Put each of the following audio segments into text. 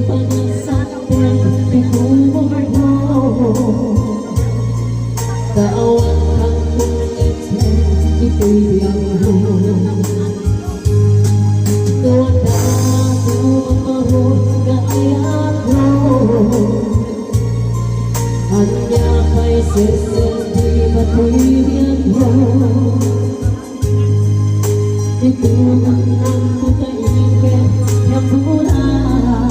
panasaktan, ituwag mo. Kaawat kang kulit, ito'y biyangho. Tuwanda ko maho, kaayat mo. Hanya kay sesenti matuloy mo. Ito ang putaibig yang bulan.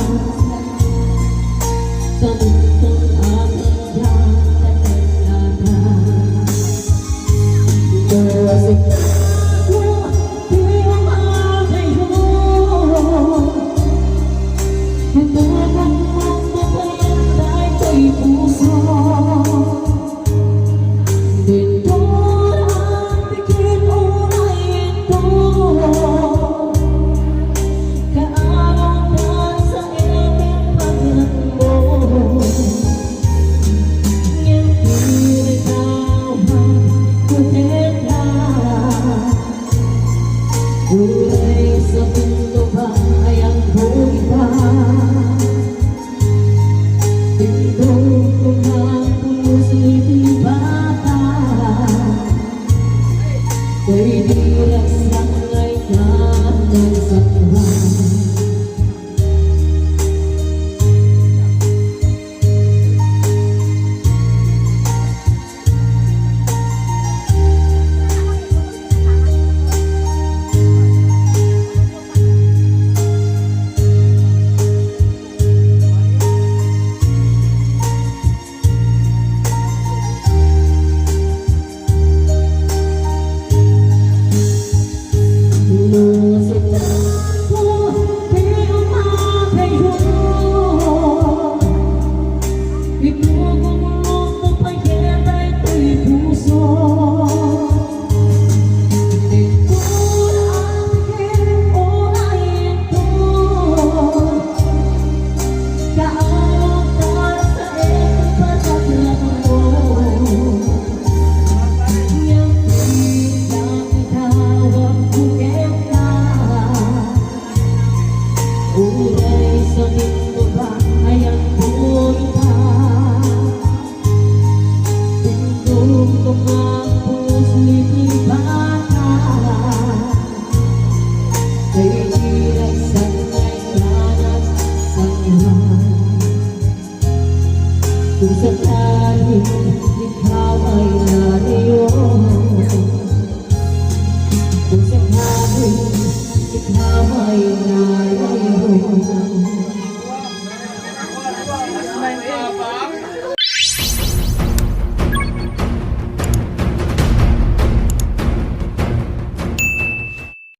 Tanutang aking dyan kasi ako di mamahayo. Ito ang magpapayantay ko'y puso. Dito ang bigyan unay ito. Kaaraw ka sa aking paglambo. Ngayon pinagawang kutela. Kulay sa mundo ba ay ang buhay ba? Tindong kumapulos ngiti bata. Kay dirang sangay ka ng sakwa. Kulay sa mundo ba ay ang buhay ba? Tindong kumapulos ngiti bata. Kay dirang sangay ka ng sakwa. Kung sakaling ikaw ay nariyon, kung sakaling ikaw ay nariyon,